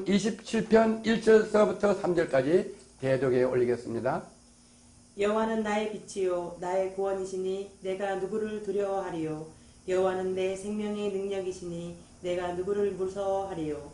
27편 1절서부터 3절까지 대독에 올리겠습니다. 여호와는 나의 빛이요 나의 구원이시니 내가 누구를 두려워하리요. 여호와는 내 생명의 능력이시니 내가 누구를 무서워하리요.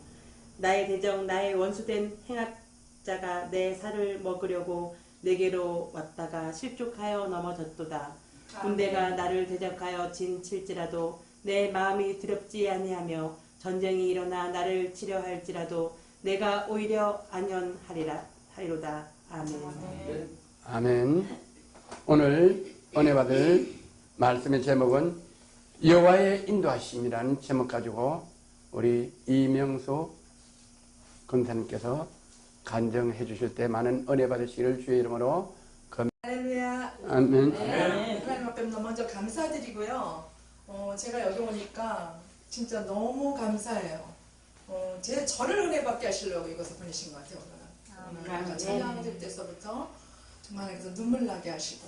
나의 대적 나의 원수된 행악자가 내 살을 먹으려고 내게로 왔다가 실족하여 넘어졌도다. 군대가 나를 대적하여 진칠지라도 내 마음이 두렵지 아니하며 전쟁이 일어나 나를 치려 할지라도 내가 오히려 안연하리로다. 아멘. 아멘. 오늘 은혜 받을 말씀의 제목은 여호와의 인도하심이라는 제목 가지고 우리 이명수 권사님께서 간증해 주실 때 많은 은혜 받으시기를 주의 이름으로 할렐루야. 아멘. 하나님 앞에 먼저 감사드리고요. 제가 여기 오니까 진짜 너무 감사해요. 저를 은혜 받게 하시려고 이것을 보내신 것 같아요. 오늘 아까 찬양들 때서부터 정말 그래서 눈물 나게 하시고,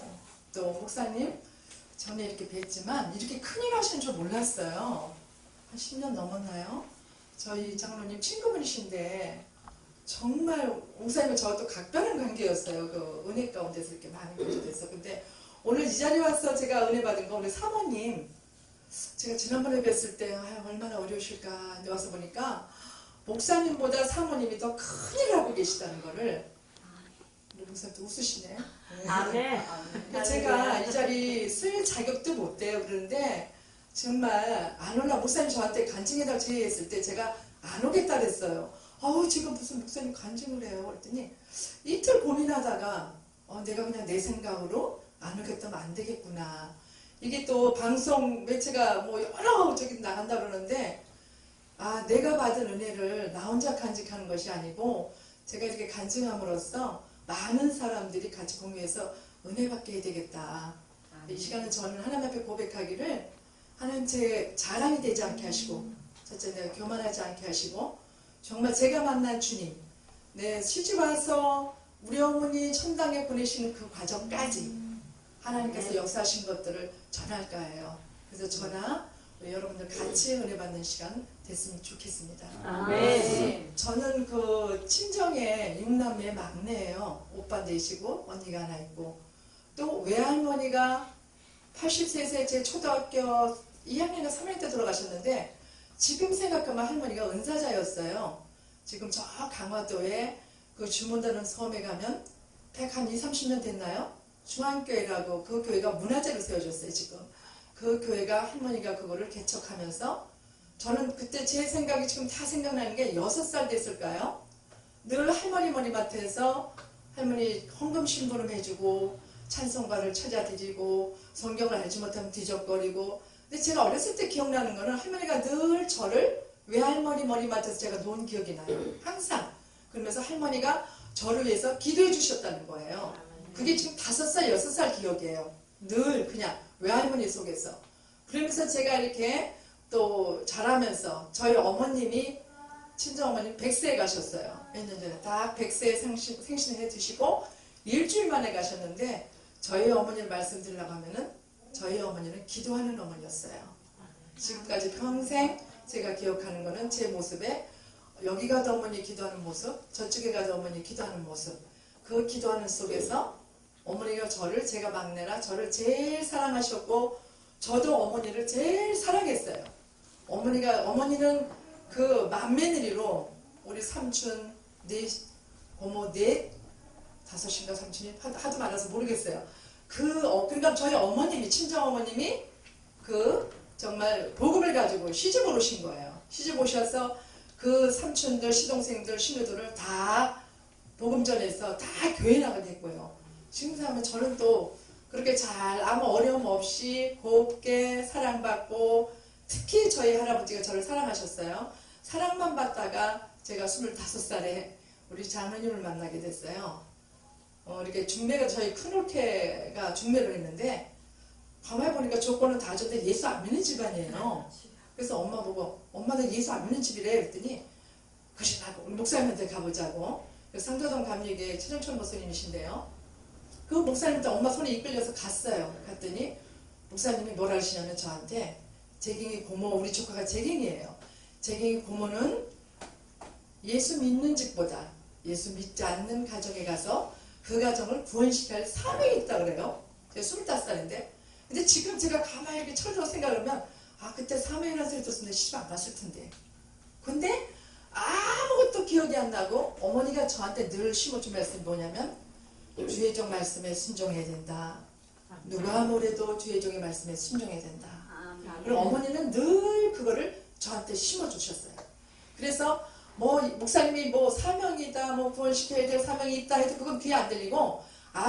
또 목사님 전에 이렇게 뵀지만 이렇게 큰일 하시는 줄 몰랐어요. 한 10년 넘었나요? 저희 장로님 친구분이신데 정말 목사님과 저와 또 각별한 관계였어요. 그 은혜 가운데서 이렇게 많이 교제됐어. 근데 오늘 이 자리에 와서 제가 은혜 받은 거, 우리 사모님, 제가 지난번에 뵀을 때 얼마나 어려우실까 와서 보니까 목사님보다 사모님이 더 큰일 하고 계시다는 거를, 우리 목사님도 웃으시네. 아멘. 제가 이 자리 쓸 자격도 못 돼요. 그런데 정말 안 올라, 목사님 저한테 간증해달라고 제의했을 때 제가 안 오겠다 그랬어요. 지금 무슨 목사님 간증을 해요. 그랬더니 이틀 고민하다가 내가 그냥 내 생각으로 안 오겠다면 안 되겠구나. 이게 또 방송 매체가 뭐 여러 저기 나간다 그러는데, 내가 받은 은혜를 나 혼자 간직하는 것이 아니고 제가 이렇게 간증함으로써 많은 사람들이 같이 공유해서 은혜 받게 해야 되겠다. 이 시간은 저는 하나님 앞에 고백하기를, 하나님 제 자랑이 되지 않게 하시고, 첫째 내가 교만하지 않게 하시고, 정말 제가 만난 주님, 시집 와서 우리 어머니 천당에 보내시는 그 과정까지 하나님께서 역사하신 것들을 전할까 해요. 그래서 저나 우리 여러분들 같이 은혜 받는 시간 됐으면 좋겠습니다. 아멘. 저는 그 친정의 6남매 막내예요. 오빠 넷이고 언니가 하나 있고, 또 외할머니가 80세 제 초등학교 2학년이나 3학년 때 돌아가셨는데, 지금 생각하면 할머니가 은사자였어요. 지금 저 강화도에 그 주문다는 섬에 가면 120-30년 됐나요? 중앙교회라고 그 교회가 문화재로 세워졌어요. 지금 그 교회가, 할머니가 그거를 개척하면서, 저는 그때 제 생각이 지금 다 생각나는 게 6살 됐을까요? 늘 할머니 머리맡에서 할머니 헌금 심부름 해주고 찬송가를 찾아드리고 성경을 알지 못하면 뒤적거리고. 근데 제가 어렸을 때 기억나는 거는 할머니가 늘 저를 외할머니 머리맡에서 제가 놓은 기억이 나요. 항상. 그러면서 할머니가 저를 위해서 기도해 주셨다는 거예요. 그게 지금 5살, 6살 기억이에요. 늘 그냥 외할머니 속에서. 그러면서 제가 이렇게 또 자라면서, 저희 어머님이, 친정어머님 100세에 가셨어요. 몇 년 전에 딱 100세에 생신을 해주시고 일주일 만에 가셨는데, 저희 어머니를 말씀드리려고 하면은 저희 어머니는 기도하는 어머니였어요. 지금까지 평생 제가 기억하는 거는 제 모습에, 여기 가도 어머니 기도하는 모습, 저쪽에 가도 어머니 기도하는 모습, 그 기도하는 속에서 어머니가 제가 막내라 저를 제일 사랑하셨고, 저도 어머니를 제일 사랑했어요. 어머니는 그 맏며느리로 우리 삼촌 고모 다섯인가 삼촌이 하도 많아서 모르겠어요. 그러니까 저희 어머님이, 친정 어머님이 정말 복음을 가지고 시집 오신 거예요. 시집 오셔서 그 삼촌들, 시동생들, 신우들을 다 복음 전해서 다 교회 나가게 됐고요. 지금 생각하면 저는 또 그렇게 잘 아무 어려움 없이 곱게 사랑받고, 특히 저희 할아버지가 저를 사랑하셨어요. 사랑만 받다가 제가 25살에 우리 장로님을 만나게 됐어요. 이렇게 중매가, 저희 큰올케가 중매를 했는데, 가만히 보니까 조건은 다 좋은데 예수 안 믿는 집안이에요. 그래서 엄마 보고, 엄마는 예수 안 믿는 집이래. 그랬더니, 그래, 우리 목사님한테 가보자고. 상도동 감리교회 최정철 목사님이신데요. 그 목사님한테 엄마 손에 이끌려서 갔어요. 갔더니 목사님이 뭐라 하시냐면 저한테, 재경이 고모, 우리 조카가 재경이에요. 재경이 고모는 예수 믿는 집보다 예수 믿지 않는 가정에 가서 그 가정을 구원시켜야 할 사명이 있다 그래요. 제가 25살인데. 근데 지금 제가 가만히 이렇게 철저히 생각하면 그때 사명이라는 소리 들었으면 시집 안 갔을 텐데. 근데 아무것도 기억이 안 나고 어머니가 저한테 늘 심어준 말씀이 뭐냐면 주의 종 말씀에 순종해야 된다. 누가 뭐래도 주의 종의 말씀에 순종해야 된다. 그리고 어머니는 늘 그거를 저한테 심어주셨어요. 그래서 뭐 목사님이 뭐 사명이다, 뭐 구원시켜야 될 사명이 있다 해도 그건 귀에 안 들리고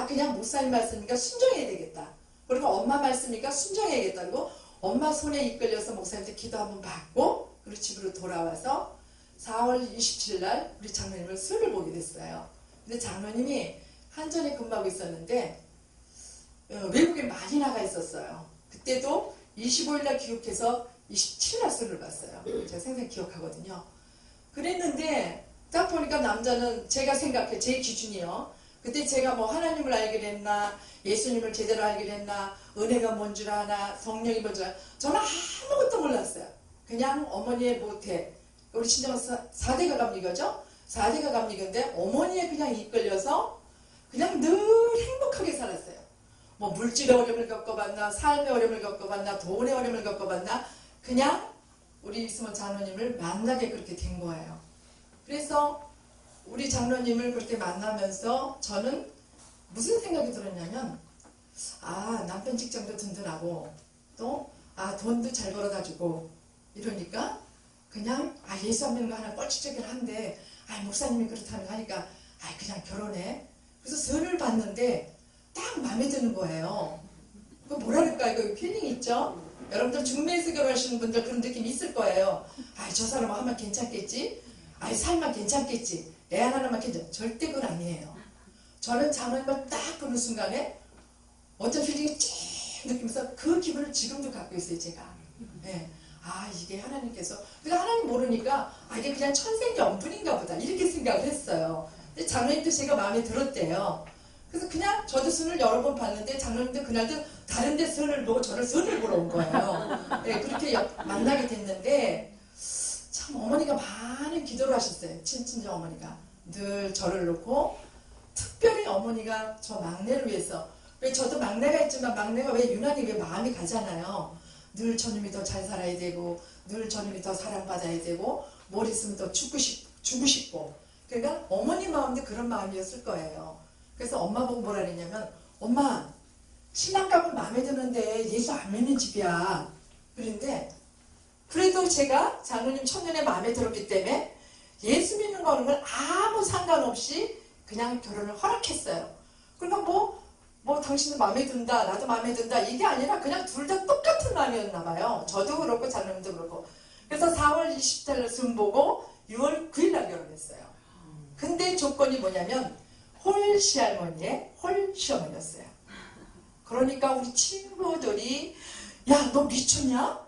그냥 목사님 말씀이니까 순종해야 되겠다. 그리고 엄마 말씀이니까 순종해야겠다. 그리고 엄마 손에 이끌려서 목사님한테 기도 한번 받고 그리고 집으로 돌아와서 4월 27일 날 우리 장로님을 수요를 보게 됐어요. 근데 장로님이 한전에 근무하고 있었는데 외국에 많이 나가 있었어요. 그때도 25일 날 귀국해서 27일 날 수요를 봤어요. 제가 생생 기억하거든요. 그랬는데 딱 보니까 남자는 제가 생각해 제 기준이요. 그때 제가 뭐 하나님을 알게 됐나, 예수님을 제대로 알게 됐나, 은혜가 뭔 줄 아나, 성령이 뭔 줄 아나, 저는 아무것도 몰랐어요. 그냥 어머니의 모태, 우리 친정은 4대가 감리교죠? 4대가 감리교인데 어머니에 그냥 이끌려서 그냥 늘 행복하게 살았어요. 뭐 물질의 어려움을 겪어봤나, 삶의 어려움을 겪어봤나, 돈의 어려움을 겪어봤나, 그냥 우리 이승원 장로님을 만나게 그렇게 된 거예요. 그래서 우리 장로님을 그렇게 만나면서 저는 무슨 생각이 들었냐면 남편 직장도 든든하고 또 돈도 잘 벌어다 주고 이러니까 그냥 예수 안 믿는 거 하나 뻘짓하긴 한데 목사님이 그렇다는 거 하니까 그냥 결혼해. 그래서 선을 봤는데 딱 마음에 드는 거예요. 그 뭐랄까 이거 필링 있죠? 여러분들 중매에서 결혼하시는 분들 그런 느낌 있을 거예요. 저 사람 하면 괜찮겠지? 살만 괜찮겠지? 애 하나만 괜찮. 절대 그건 아니에요. 저는 장로님을 딱 보는 순간에 어떤 필링이 쭉 느끼면서 그 기분을 지금도 갖고 있어요, 제가. 네. 이게 하나님께서. 그러니까 하나님 모르니까 이게 그냥 천생연분인가 보다 이렇게 생각을 했어요. 근데 장로님도 제가 마음에 들었대요. 그래서 그냥 저도 선을 여러 번 봤는데 장로님도 그날도 다른 데 선을 보고 저를 선을 보러 온 거예요. 네, 그렇게 만나게 됐는데 참 어머니가 많은 기도를 하셨어요. 친친정 어머니가 늘 저를 놓고 특별히 어머니가 저 막내를 위해서, 왜 저도 막내가 있지만 막내가 왜 유난히 왜 마음이 가잖아요. 늘 저놈이 더 잘 살아야 되고 늘 저놈이 더 사랑받아야 되고 뭘 있으면 더 주고 싶고, 그러니까 어머니 마음도 그런 마음이었을 거예요. 그래서 엄마 보고 뭐라 그랬냐면 엄마 신랑감은 마음에 드는데 예수 안 믿는 집이야. 그런데 그래도 제가 장로님 천년에 마음에 들었기 때문에 예수 믿는 거는 건 아무 상관없이 그냥 결혼을 허락했어요. 그러니까 뭐 당신은 마음에 든다 나도 마음에 든다 이게 아니라 그냥 둘 다 똑같은 마음이었나 봐요. 저도 그렇고 장로님도 그렇고. 그래서 4월 20일 순 보고 6월 9일 날 결혼했어요. 근데 조건이 뭐냐면 홀 시할머니의 홀 시어머니였어요. 그러니까 우리 친구들이 야 너 미쳤냐?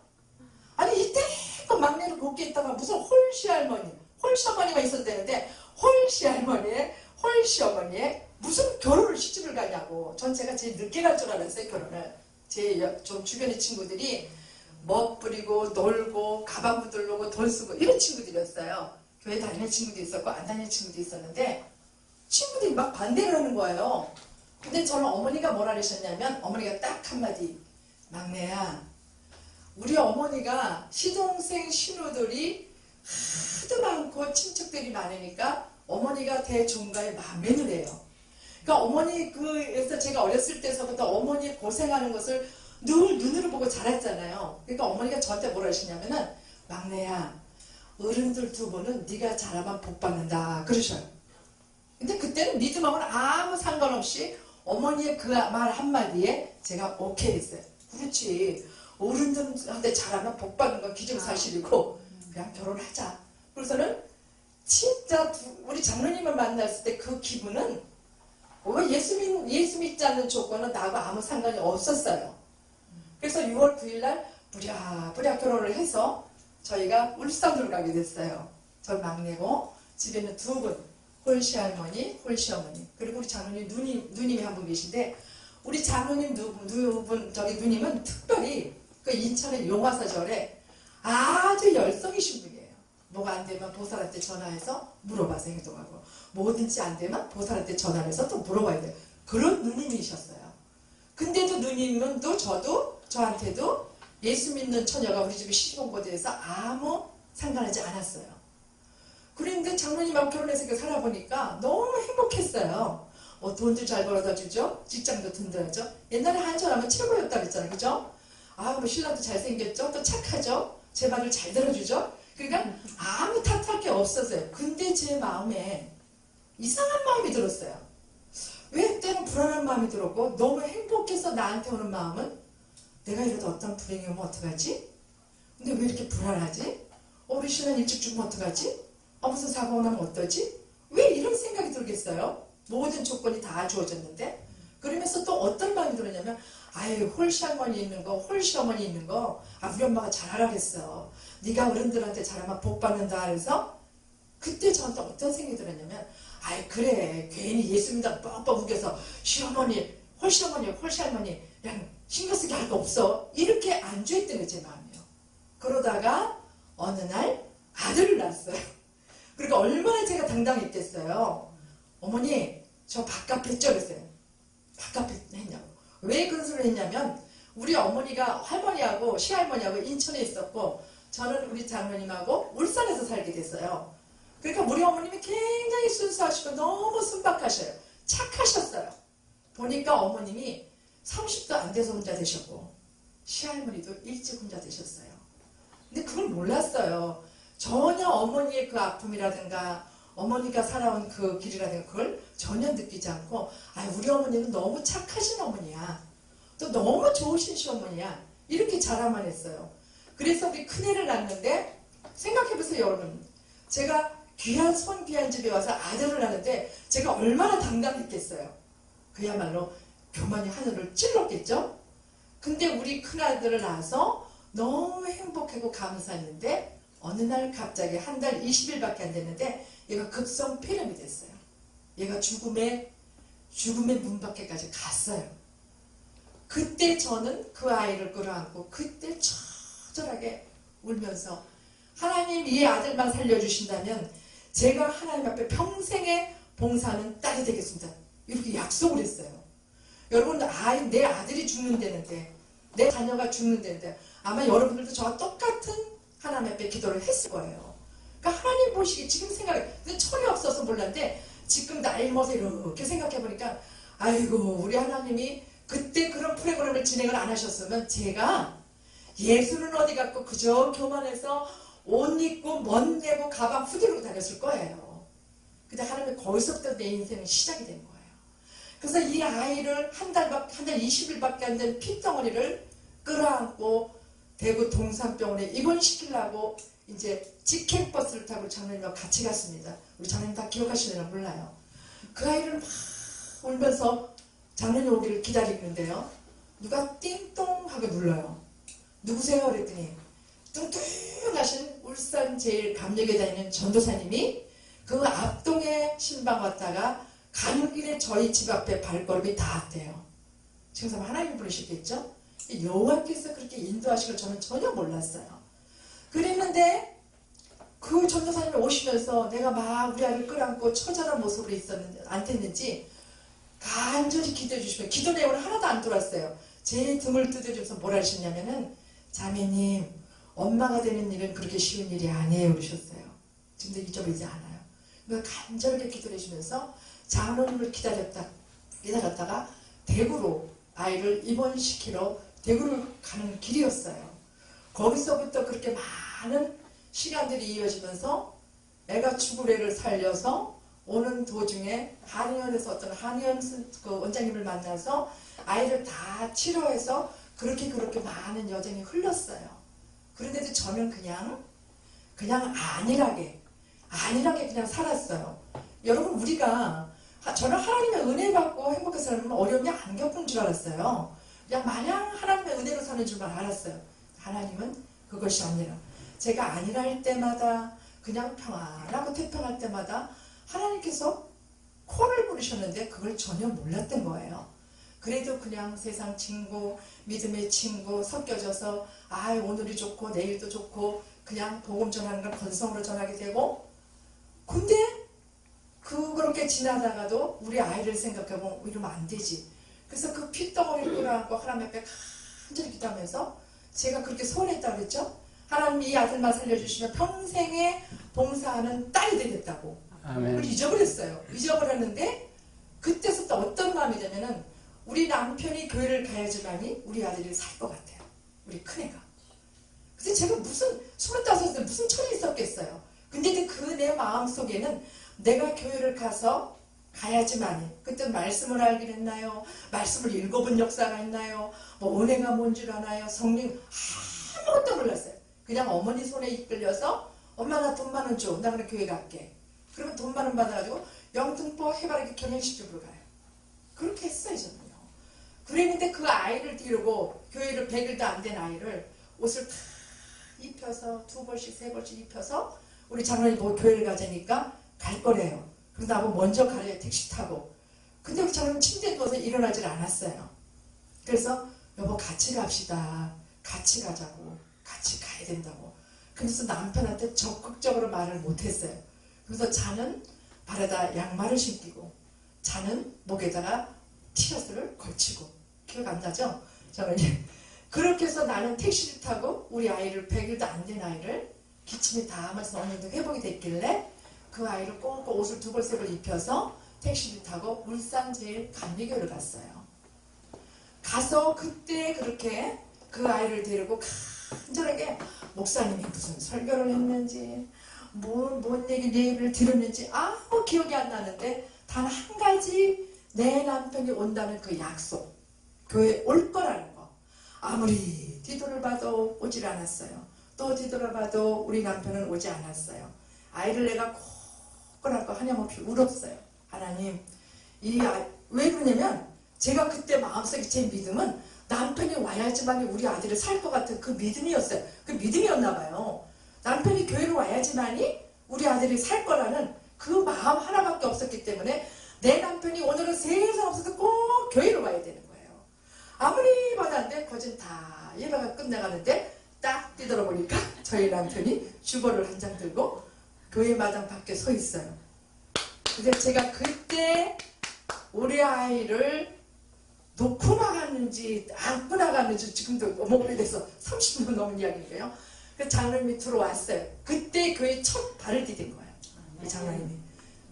아니 이때껏 막내를 곱게 있다가 무슨 홀 시할머니 홀 시어머니가 있었다는데 홀 시할머니의 홀 시어머니의 무슨 결혼을 시집을 가냐고. 전 제가 제일 늦게 갈 줄 알았어요, 결혼을. 제 좀 주변의 친구들이 멋부리고 놀고 가방 부들고 돈 쓰고 이런 친구들이었어요. 교회 다니는 친구도 있었고 안 다니는 친구도 있었는데 친구들이 막 반대를 하는 거예요. 근데 저는 어머니가 뭐라 그러셨냐면 어머니가 딱 한마디, 막내야 우리 어머니가 시동생 신우들이 하도 많고 친척들이 많으니까 어머니가 대종가의 맏며느리예요. 그러니까 어머니 그래서 제가 어렸을 때서부터 어머니 고생하는 것을 늘 눈으로 보고 자랐잖아요. 그러니까 어머니가 저한테 뭐라 하시냐면은 막내야 어른들 두 분은 네가 잘하면 복 받는다 그러셔요. 근데 그때는 믿음하고는 아무 상관없이 어머니의 그 말 한마디에 제가 오케이 했어요. 그렇지 어른들한테 잘하면 복 받는 건 기정사실이고 그냥 결혼하자. 그래서는 진짜 우리 장로님을 만났을 때 그 기분은 예수 믿지 않는 조건은 나하고 아무 상관이 없었어요. 그래서 6월 9일 날 부랴부랴 결혼을 해서 저희가 울산으로 가게 됐어요. 저 막내고 집에는 두 분, 홀시할머니, 홀시어머니, 그리고 우리 장로님 누님이 한 분 계신데 우리 장로님 저기 누님은 특별히 그 인천의 용화사절에 아주 열성이신 분이에요. 뭐가 안 되면 보살한테 전화해서 물어봐서 행동하고, 뭐든지 안 되면 보살한테 전화를 해서 또 물어봐야 돼요. 그런 누님이셨어요. 근데도 누님은 또 저한테도 예수 믿는 처녀가 우리 집에 시집 온 것에 대해서 아무 상관하지 않았어요. 그런데 장로님하고 결혼해서 이렇게 살아보니까 너무 행복했어요. 돈도 잘 벌어다 주죠. 직장도 든든하죠. 옛날에 한철하면 최고였다 그랬잖아요. 그죠? 뭐 신랑도 잘생겼죠. 또 착하죠. 제 말을 잘 들어주죠. 그러니까 아무 탓할 게 없었어요. 근데 제 마음에 이상한 마음이 들었어요. 왜 때는 불안한 마음이 들었고, 너무 행복해서 나한테 오는 마음은 내가 이러다 어떤 불행이 오면 어떡하지? 근데 왜 이렇게 불안하지? 우리 신랑 일찍 죽으면 어떡하지? 무슨 사고가 나면 어떠지? 왜 이런 생각이 들겠어요? 모든 조건이 다 주어졌는데. 그러면서 또 어떤 마음이 들었냐면, 홀시할머니 있는 거, 홀시어머니 있는 거, 우리 엄마가 잘하라 그랬어. 네가 어른들한테 잘하면 복 받는다. 그래서 그때 저한테 어떤 생각이 들었냐면, 그래, 괜히 예수 믿다고 뻑뻑 우겨서 시어머니, 홀시어머니, 홀시할머니 그냥 신경 쓰게 할 거 없어. 이렇게 안주했던 게 제 마음이에요. 그러다가 어느 날 아들을 낳았어요. 그러니까 얼마나 제가 당당했겠어요. 어머니, 저 밥값 했죠? 그랬어요. 밥값 했냐고. 왜 그런 소리를 했냐면, 우리 어머니가 할머니하고 시할머니하고 인천에 있었고, 저는 우리 장모님하고 울산에서 살게 됐어요. 그러니까 우리 어머님이 굉장히 순수하시고 너무 순박하셔요. 착하셨어요. 보니까 어머님이 30도 안 돼서 혼자 되셨고, 시할머니도 일찍 혼자 되셨어요. 근데 그걸 몰랐어요. 전혀 어머니의 그 아픔이라든가 어머니가 살아온 그 길이라든가 그걸 전혀 느끼지 않고, 우리 어머니는 너무 착하신 어머니야. 또 너무 좋으신 시어머니야. 이렇게 자랑만 했어요. 그래서 우리 큰애를 낳는데, 생각해보세요 여러분. 제가 귀한 손귀한 집에 와서 아들을 낳는데 제가 얼마나 당당했겠어요. 그야말로 교만이 하늘을 찔렀겠죠. 근데 우리 큰아들을 낳아서 너무 행복하고 감사했는데, 어느 날 갑자기 한 달 20일밖에 안 됐는데 얘가 급성 폐렴이 됐어요. 얘가 죽음의 문 밖에까지 갔어요. 그때 저는 그 아이를 끌어안고 그때 처절하게 울면서, 하나님 이 아들만 살려주신다면 제가 하나님 앞에 평생의 봉사하는 딸이 되겠습니다. 이렇게 약속을 했어요. 여러분, 내 아들이 죽는다는데, 내 자녀가 죽는다는데 아마 여러분들도 저와 똑같은 하나님 앞에 기도를 했을 거예요. 그러니까 하나님 보시기 지금 생각해, 근데 철이 없어서 몰랐는데 지금 나이 먹어서 이렇게 생각해보니까, 우리 하나님이 그때 그런 프로그램을 진행을 안 하셨으면 제가 예수는 어디 갔고 그저 교만해서 옷 입고 멋 내고 가방 후들고 다녔을 거예요. 근데 하나님이 거기서부터 내 인생은 시작이 된 거예요. 그래서 이 아이를 한 달 20일밖에 안 된 핏덩어리를 끌어안고 대구 동산병원에 입원시키려고 이제 직행버스를 타고 장로님과 같이 갔습니다. 우리 장로님 다 기억하시려나 몰라요. 그 아이를 막 울면서 장로님 오기를 기다리는데요. 누가 띵동 하고 눌러요. 누구세요? 그랬더니 뚱뚱하신 울산 제일 감력에 다니는 전도사님이 그 앞동에 신방 왔다가 가는 길에 저희 집 앞에 발걸음이 닿았대요. 지금 하나님 부르시겠죠? 여호와께서 그렇게 인도하신 걸 저는 전혀 몰랐어요. 그랬는데 그 전도사님이 오시면서 내가 막 우리 아이를 끌어안고 처절한 모습으로 있었는지 안 됐는지 간절히 기도해 주시면, 기도 내용은 하나도 안 들어왔어요. 제 등을 두드려주면서 뭐라 하셨냐면은, 자매님, 엄마가 되는 일은 그렇게 쉬운 일이 아니에요 그러셨어요. 지금도 잊어버리지 않아요. 그러니까 간절하게 기도해 주면서 장로님을 기다렸다가 대구로 아이를 입원시키러 대구를 가는 길이었어요. 거기서부터 그렇게 많은 시간들이 이어지면서 애가 죽을 애를 살려서 오는 도중에 한의원에서 어떤 한의원 그 원장님을 만나서 아이를 다 치료해서 그렇게 많은 여정이 흘렀어요. 그런데도 저는 그냥 안일하게 그냥 살았어요. 여러분, 저는 하나님의 은혜 받고 행복해서 살면 어려움이 안 겪은 줄 알았어요. 그냥 마냥 하나님의 은혜로 사는 줄만 알았어요. 하나님은 그것이 아니라, 제가 안일할 때마다 그냥 평안하고 태평할 때마다 하나님께서 코를 부르셨는데 그걸 전혀 몰랐던 거예요. 그래도 그냥 세상 친구, 믿음의 친구 섞여져서 오늘이 좋고 내일도 좋고 그냥 복음 전하는 걸 건성으로 전하게 되고, 근데 그렇게 지나다가도 우리 아이를 생각해보면 이러면 안 되지. 그래서 그 핏덩어리를 끌어안고 하나님 앞에 간절히 기도하면서 제가 그렇게 소원했다고 그랬죠. 하나님 이 아들만 살려주시면 평생에 봉사하는 딸이 되겠다고. 아멘. 그걸 잊어버렸어요. 잊어버렸는데 그때부터 어떤 마음이 되면은 우리 남편이 교회를 가야지만이 우리 아들이 살 것 같아요. 우리 큰애가. 그래서 제가 무슨 25살 무슨 철이 있었겠어요. 근데 그 내 마음 속에는 내가 교회를 가서 가야지만이, 그때 말씀을 알긴 했나요? 말씀을 읽어본 역사가 있나요? 뭐 은혜가 뭔 줄 아나요? 성령 아무것도 몰랐어요. 그냥 어머니 손에 이끌려서 엄마 나 돈 10,000원 줘. 나 그래 교회 갈게. 그러면 돈 10,000원 받아가지고 영등포 해바라기 결혼식집으로 가요. 그렇게 했어요 저는요. 그랬는데 그 아이를 데리고 교회를 100일도 안 된 아이를 옷을 다 입혀서 2벌씩 3벌씩 입혀서 우리 장로님 보고 교회를 가자니까 갈 거래요. 그래서 나보고 먼저 가래요. 택시 타고. 근데 우리 장로님 침대에 누워서 일어나질 않았어요. 그래서 여보 같이 갑시다. 같이 가자고. 같이 가야 된다고. 그래서 남편한테 적극적으로 말을 못했어요. 그래서 자는 발에다 양말을 신기고 자는 목에다가 티셔츠를 걸치고. 기억 안 나죠? 장로님. 그렇게 해서 나는 택시를 타고 우리 아이를 100일도 안 된 아이를 기침이 다 하면서 어느 정도 회복이 됐길래 그 아이를 꽁꽁 옷을 2벌 3벌 입혀서 택시를 타고 울산 제일 감리교를 갔어요. 가서 그때 그렇게 그 아이를 데리고 간절하게 목사님이 무슨 설교를 했는지 뭔 얘기를 들었는지 아무 기억이 안 나는데 단 한 가지 내 남편이 온다는 그 약속, 교회에 올 거라는 거. 아무리 뒤돌아봐도 오질 않았어요. 또 뒤돌아봐도 우리 남편은 오지 않았어요. 아이를 내가 꼭 하냐없이 울었어요. 하나님, 왜 그러냐면 제가 그때 마음속에 제 믿음은 남편이 와야지만 우리 아들을 살 것 같은 그 믿음이었어요. 그 믿음이었나 봐요. 남편이 교회를 와야지만이 우리 아들이 살 거라는 그 마음 하나밖에 없었기 때문에 내 남편이 오늘은 세상 없어서 꼭 교회를 와야 되는 거예요. 아무리 받았는데 거진 다 예배가 끝나가는데 딱 뒤돌아보니까 저희 남편이 주보를 한 장 들고 교회 마당 밖에 서 있어요. 근데 제가 그때 우리 아이를 놓고 나갔는지 안고 나갔는지 지금도 너무 오래돼서 30년 넘은 이야기인데요. 그 장로님이 들어왔어요. 그때 교회 첫 발을 디딘 거예요. 그 장로님이.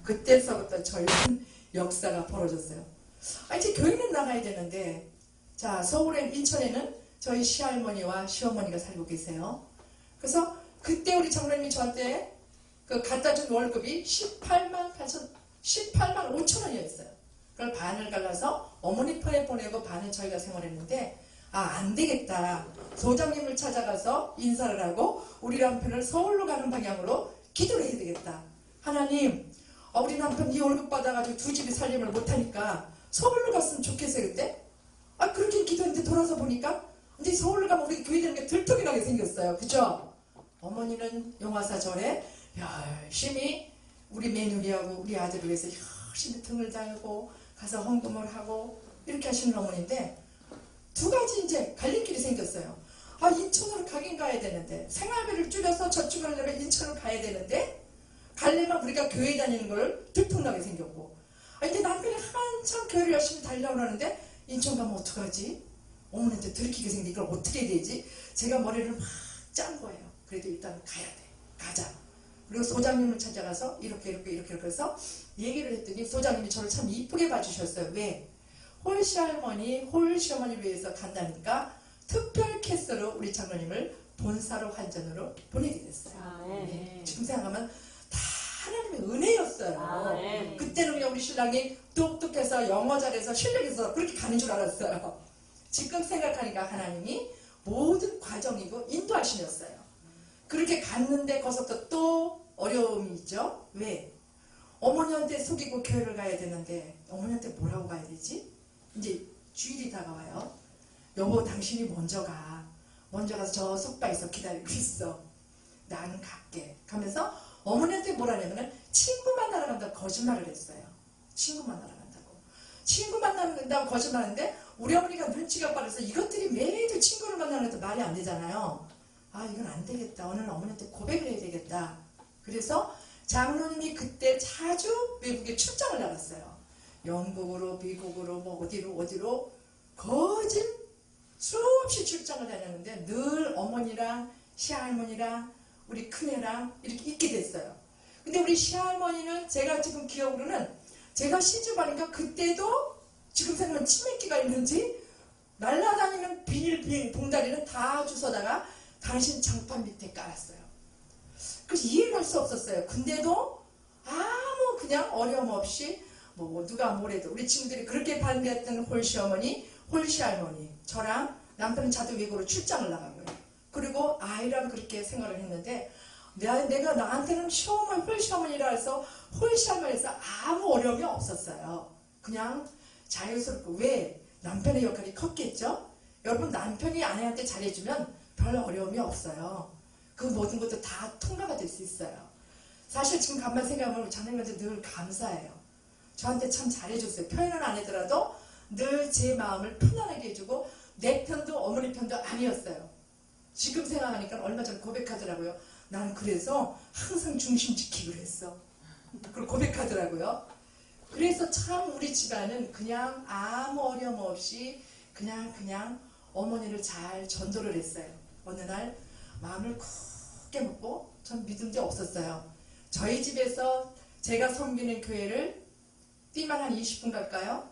그때서부터 저희는 역사가 벌어졌어요. 이제 교회는 나가야 되는데, 자, 서울에, 인천에는 저희 시할머니와 시어머니가 살고 계세요. 그래서 그때 우리 장로님이 저한테 그 갖다 준 월급이 18만 5천 원이었어요. 그걸 반을 갈라서 어머니 편에 보내고 반은 저희가 생활했는데, 안 되겠다. 소장님을 찾아가서 인사를 하고 우리 남편을 서울로 가는 방향으로 기도를 해야 되겠다. 하나님, 우리 남편 이 월급 받아가지고 두 집이 살림을 못하니까 서울로 갔으면 좋겠어요. 그때 그렇게 기도했는데 돌아서 보니까 근데 서울로 가면 우리 교회 되는 게 들통이 나게 생겼어요. 그죠? 어머니는 용화사절에 열심히 우리 며느리하고 우리 아들을 위해서 열심히 등을 달고 가서 헌금을 하고 이렇게 하시는 어머니인데 두 가지 이제 갈림길이 생겼어요. 인천으로 가긴 가야 되는데 생활비를 줄여서 저축을 하려면 인천을 가야 되는데 가려면 우리가 교회 다니는 걸 들통나게 생겼고 근데 남편이 한참 교회를 열심히 달려고 하는데 인천 가면 어떡하지? 어머니한테 들키게 생긴 이걸 어떻게 해야 되지? 제가 머리를 막 짠 거예요. 그래도 일단 가야 돼. 가자. 그리고 소장님을 찾아가서 이렇게 해서 얘기를 했더니 소장님이 저를 참 이쁘게 봐주셨어요. 왜? 홀시할머니, 홀시어머니를 위해서 간다니까 특별 캐스로 우리 장로님을 본사로 환전으로 보내게 됐어요. 네. 지금 생각하면 다 하나님의 은혜였어요. 그때는 그냥 우리 신랑이 똑똑해서 영어 잘해서 실력 있어서 그렇게 가는 줄 알았어요. 지금 생각하니까 하나님이 모든 과정이고 인도하시였어요. 그렇게 갔는데 거기서부터 또 어려움이 있죠. 왜? 어머니한테 속이고 교회를 가야 되는데 어머니한테 뭐라고 가야 되지? 이제 주일이 다가와요. 여보 당신이 먼저 가. 먼저 가서 저 속바에서 기다리고 있어. 나는 갈게. 가면서 어머니한테 뭐라냐면은 친구 만나러 간다고 거짓말을 했어요. 친구 만나러 간다고. 친구 만나러 간다고 거짓말하는데 우리 어머니가 눈치가 빠르서 이것들이 매일 친구를 만나는데 말이 안 되잖아요. 아 이건 안 되겠다. 오늘 어머니한테 고백을 해야 되겠다. 그래서 장로님이 그때 자주 외국에 출장을 나갔어요. 영국으로 미국으로 뭐 어디로 거진 수없이 출장을 다녔는데 늘 어머니랑 시할머니랑 우리 큰애랑 이렇게 있게 됐어요. 근데 우리 시할머니는 제가 지금 기억으로는 제가 시집하니까 그때도 지금 생각하면 치맥기가 있는지 날라다니는 비닐 봉다리는 다 주워다가 당신 장판 밑에 깔았어요. 그래서 이해를 할 수 없었어요. 근데도 아무 그냥 어려움 없이 뭐 누가 뭐래도 우리 친구들이 그렇게 반대했던 홀시어머니, 홀시할머니 저랑 남편은 자주 외국으로 출장을 나가고요. 그리고 아이랑 그렇게 생각을 했는데 내가 나한테는 시어머니, 홀시어머니라 해서 홀시할머니에서 아무 어려움이 없었어요. 그냥 자유스럽고 왜? 남편의 역할이 컸겠죠? 여러분 남편이 아내한테 잘해주면 별 어려움이 없어요. 그 모든 것도 다 통과가 될 수 있어요. 사실 지금 간만 생각하면 자녀님한테 늘 감사해요. 저한테 참 잘해줬어요. 표현은 안 하더라도 늘 제 마음을 편안하게 해주고 내 편도 어머니 편도 아니었어요. 지금 생각하니까 얼마 전에 고백하더라고요. 나는 그래서 항상 중심 지키기로 했어. 그걸 고백하더라고요. 그래서 참 우리 집안은 그냥 아무 어려움 없이 그냥 어머니를 잘 전도를 했어요. 어느 날 마음을 크게 먹고 전 믿은 게 없었어요. 저희 집에서 제가 섬기는 교회를 뛰만 한 20분 갈까요?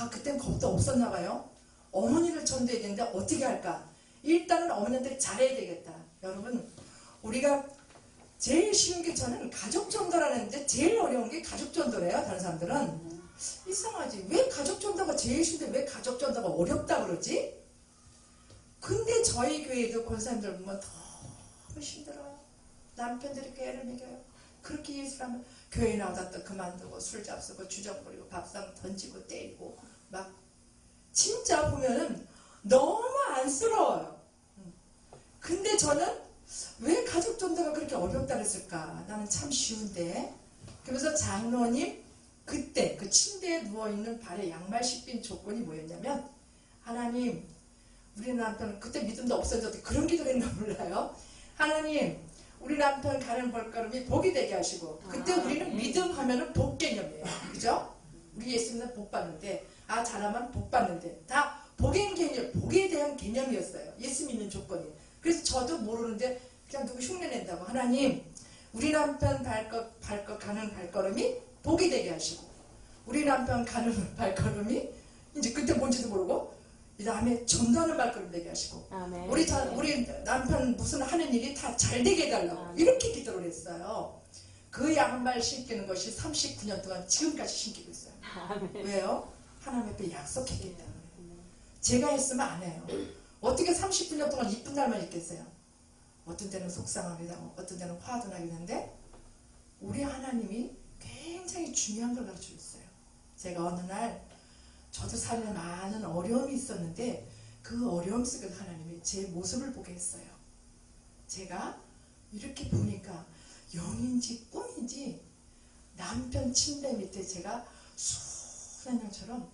그땐 겁도 없었나 봐요. 어머니를 전도해야 되는데 어떻게 할까? 일단은 어머니한테 잘해야 되겠다. 여러분 우리가 제일 쉬운 게 저는 가족 전도라는데 제일 어려운 게 가족 전도래요. 다른 사람들은 이상하지. 왜 가족 전도가 제일 쉬운데 왜 가족 전도가 어렵다 그러지? 근데 저희 교회도 권사님들 보면 너무 힘들어요. 남편들이 교회를 먹여요. 그렇게 예수를 하면 교회 나오다 또 그만두고 술 잡수고 주정 부리고 밥상 던지고 때리고 막 진짜 보면은 너무 안쓰러워요. 근데 저는 왜 가족 전도가 그렇게 어렵다 그랬을까? 나는 참 쉬운데. 그래서 장로님 그때 그 침대에 누워있는 발에 양말 씻긴 조건이 뭐였냐면 하나님 우리 남편 그때 믿음도 없어져도 그런 기도를 했나 몰라요. 하나님 우리 남편 가는 벌걸음이 복이 되게 하시고 그때 우리는 믿음 하면은 복 개념이에요. 그죠? 우리 예수님은 복 받는데 잘하면 복 받는데 다 복의 개념, 복에 대한 개념이었어요. 예수 믿는 조건이. 그래서 저도 모르는데 그냥 누구 흉내낸다고 하나님 우리 남편 가는 발걸음이 복이 되게 하시고 우리 남편 가는 발걸음이 이제 그때 뭔지도 모르고 이 다음에 전도하는 발걸음 되게 하시고 아멘. 우리 남편 무슨 하는 일이 다 잘 되게 해달라고 아멘. 이렇게 기도를 했어요. 그 양말 신기는 것이 39년 동안 지금까지 신기고 있어요. 아멘. 왜요? 하나님 앞에 약속했기 때문에. 제가 했으면 안 해요. 어떻게 39년 동안 이쁜 날만 있겠어요? 어떤 때는 속상합니다. 어떤 때는 화도 나겠는데 우리 하나님이 굉장히 중요한 걸 가르쳐 줬어요. 제가 어느 날 저도 삶에 많은 어려움이 있었는데 그 어려움 속에서 하나님이 제 모습을 보게 했어요. 제가 이렇게 보니까 영인지 꿈인지 남편 침대 밑에 제가 순한 양처럼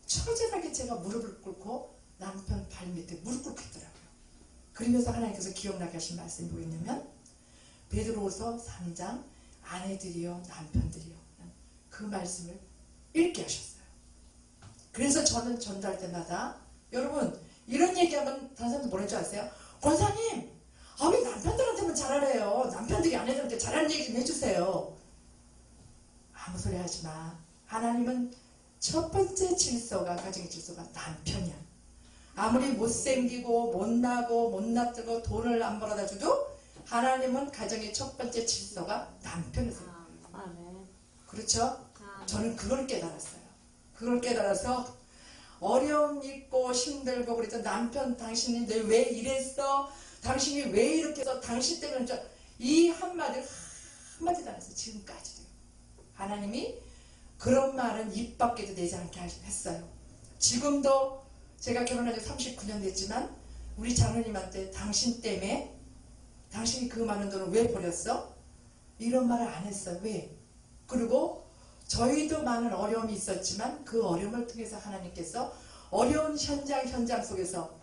처절하게 제가 무릎을 꿇고 남편 발 밑에 무릎 꿇고 있더라고요. 그러면서 하나님께서 기억나게 하신 말씀이 뭐였냐면 베드로후서 3장 아내들이여 남편들이여 그 말씀을 읽게 하셨어요. 그래서 저는 전도할 때마다 여러분 이런 얘기하면 다른 사람들 뭐랄 줄 아세요? 권사님 왜 남편들한테만 잘하래요. 남편들이 아내들한테 잘하는 얘기 좀 해주세요. 아무 소리 하지 마. 하나님은 첫 번째 질서가 가정의 질서가 남편이야. 아무리 못생기고 못나고 못났고 돈을 안 벌어다 줘도 하나님은 가정의 첫 번째 질서가 남편이세요. 아멘. 그렇죠? 아멘. 저는 그걸 깨달았어요. 그걸 깨달아서 어려움 있고 힘들고 그랬던 남편 당신이 왜 이랬어? 당신이 왜 이렇게 해서 당신 때문에 이 한마디도 안 했어요. 지금까지도. 하나님이 그런 말은 입 밖에도 내지 않게 했어요. 지금도 제가 결혼한 지 39년 됐지만 우리 장로님한테 당신 때문에 당신이 그 많은 돈을 왜 버렸어? 이런 말을 안 했어요. 왜? 그리고 저희도 많은 어려움이 있었지만 그 어려움을 통해서 하나님께서 어려운 현장 속에서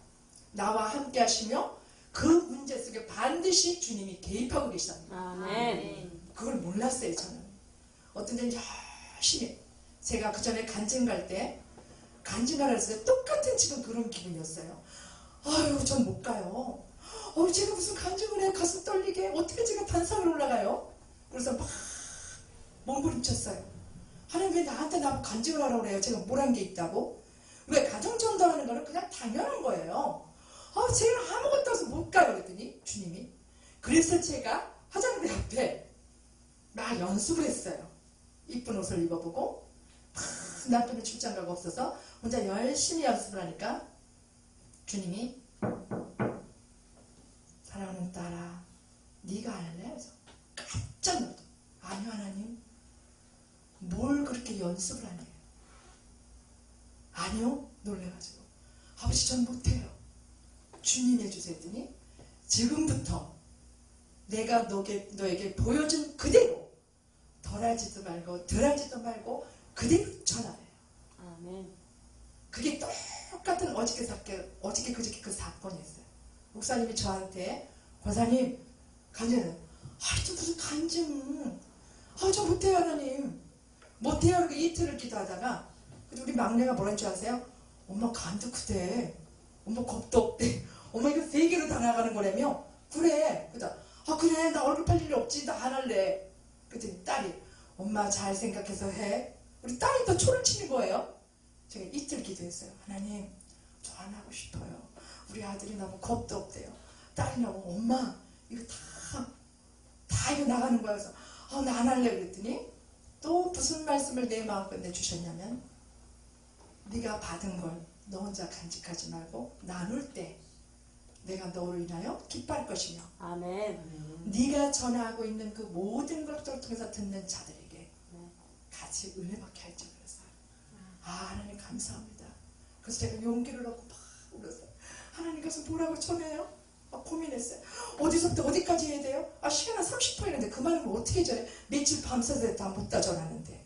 나와 함께 하시며 그 문제 속에 반드시 주님이 개입하고 계시답니다. 아멘. 그걸 몰랐어요. 저는 어떤 데는 열심히, 제가 그 전에 간증 갈 때 간증하라 했을 때 똑같은 지금 그런 기분이었어요. 아유, 전 못 가요. 제가 무슨 간증을 해, 가슴 떨리게, 어떻게 제가 단상을 올라가요? 그래서 막 몸부림쳤어요. 하나님 왜 나한테 간증을 하라고 그래요? 제가 뭘 한 게 있다고? 왜 가정전도하는 거는 그냥 당연한 거예요. 제가 아무것도 없어서 못 가요. 그랬더니 주님이, 그래서 제가 화장대 앞에 막 연습을 했어요. 이쁜 옷을 입어보고, 남편이 출장 가고 없어서 혼자 열심히 연습을 하니까 주님이, 사랑하는 딸아, 네가 할래? 그래서 깜짝 놀랐어요. 아니요 하나님, 뭘 그렇게 연습을 하니? 아니요, 놀래가지고, 아버지 전 못해요. 주님 해주세요 했더니, 지금부터 내가 너에게 보여준 그대로 덜하지도 말고 덜하지도 말고 그대로 전하래요. 아멘. 그게 똑같은 어저께 그저께 그 사건이었어요. 목사님이 저한테, 권사님 간증을, 저 무슨 간증, 저 못해요 하나님, 못해요. 그리고 이틀을 기도하다가 우리 막내가 뭐라는 줄 아세요? 엄마 간도 크대, 엄마 겁도 없대, 엄마 이거 3개로 다 나가는 거라며. 그래. 그래, 나 얼굴 팔 일이 없지, 나 안 할래. 그랬더니 딸이, 엄마 잘 생각해서 해. 우리 딸이 또 초를 치는 거예요. 제가 이틀 기도했어요. 하나님, 저 안 하고 싶어요. 우리 아들이 너무 겁도 없대요. 딸이 너무, 엄마 이거 다 이거 나가는 거야. 그래서 나 안 할래. 그랬더니 또 무슨 말씀을 내 마음껏 주셨냐면, 네가 받은 걸 너 혼자 간직하지 말고 나눌 때 내가 너를 인하여 기뻐할 것이며, 아멘. 네가 전하고 있는 그 모든 것들을 통해서 듣는 자들에게 같이 은혜 받게 할지. 그래서 하나님 감사합니다. 그래서 제가 용기를 얻고 막 울었어요. 하나님 가서 뭐라고 전해요? 고민했어요. 어디서부터 어디까지 해야 돼요? 시간 한 30분 했는데 그 말은 어떻게 전해? 며칠 밤새서 다 못 다 전하는데.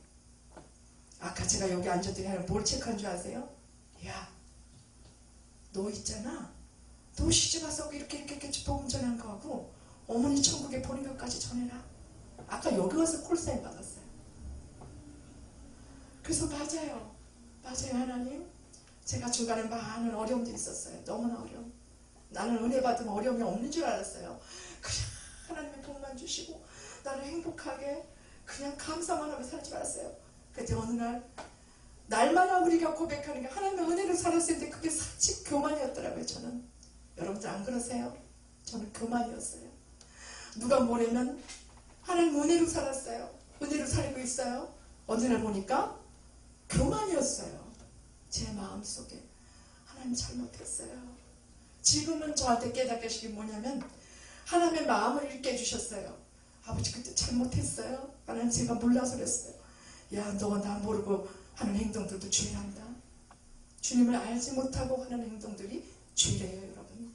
아까 제가 여기 앉았더니 하나님 뭘 체크한 줄 아세요? 야, 너 있잖아, 너 시집와서 이렇게 복음 전하는 거하고 어머니 천국에 보낸 것까지 전해라. 아까 여기 와서 콜사인 받았어요. 그래서 맞아요 하나님, 제가 중간에 많은 어려움도 있었어요. 너무나 어려움. 나는 은혜 받으면 어려움이 없는 줄 알았어요. 그냥 하나님의 복만 주시고 나를 행복하게 그냥 감사만 하며 살지 말았어요. 그때 어느 날마다 우리가 고백하는 게 하나님의 은혜로 살았을 때 그게 사실 교만이었더라고요. 저는. 여러분들 안 그러세요? 저는 교만이었어요. 누가 뭐래면 하나님 은혜로 살았어요. 은혜로 살고 있어요. 어느 날 보니까 교만이었어요. 제 마음속에. 하나님 잘못했어요. 지금은 저한테 깨닫게 하신 게 뭐냐면, 하나님의 마음을 읽게 해주셨어요. 아버지 그때 잘못했어요. 하나님 제가 몰라서 그랬어요. 야, 너가 나 모르고 하는 행동들도 죄란다. 주님을 알지 못하고 하는 행동들이 죄래요, 여러분.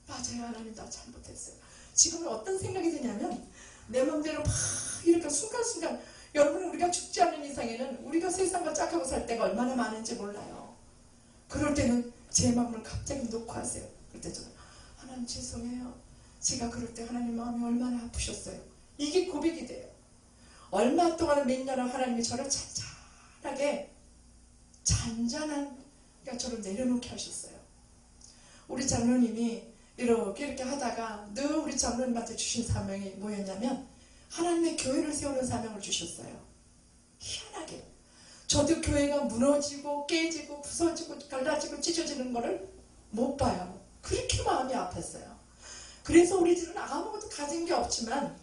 맞아요, 하나님 나 잘못했어요. 지금은 어떤 생각이 드냐면, 내 맘대로 막 이렇게 순간순간, 여러분 우리가 죽지 않는 이상에는 우리가 세상과 짝하고 살 때가 얼마나 많은지 몰라요. 그럴 때는 제 마음을 갑자기 놓고 하세요. 그럴 때 저는, 하나님 죄송해요. 제가 그럴 때 하나님 마음이 얼마나 아프셨어요. 이게 고백이 돼요. 얼마 동안 몇 년을 하나님이 저를 잔잔하게, 잔잔한 저를 내려놓게 하셨어요. 우리 장로님이 이렇게 하다가 늘 우리 장로님한테 주신 사명이 뭐였냐면, 하나님의 교회를 세우는 사명을 주셨어요. 희한하게 저도 교회가 무너지고 깨지고 부서지고 갈라지고 찢어지는 거를 못 봐요. 그렇게 마음이 아팠어요. 그래서 우리 집은 아무것도 가진 게 없지만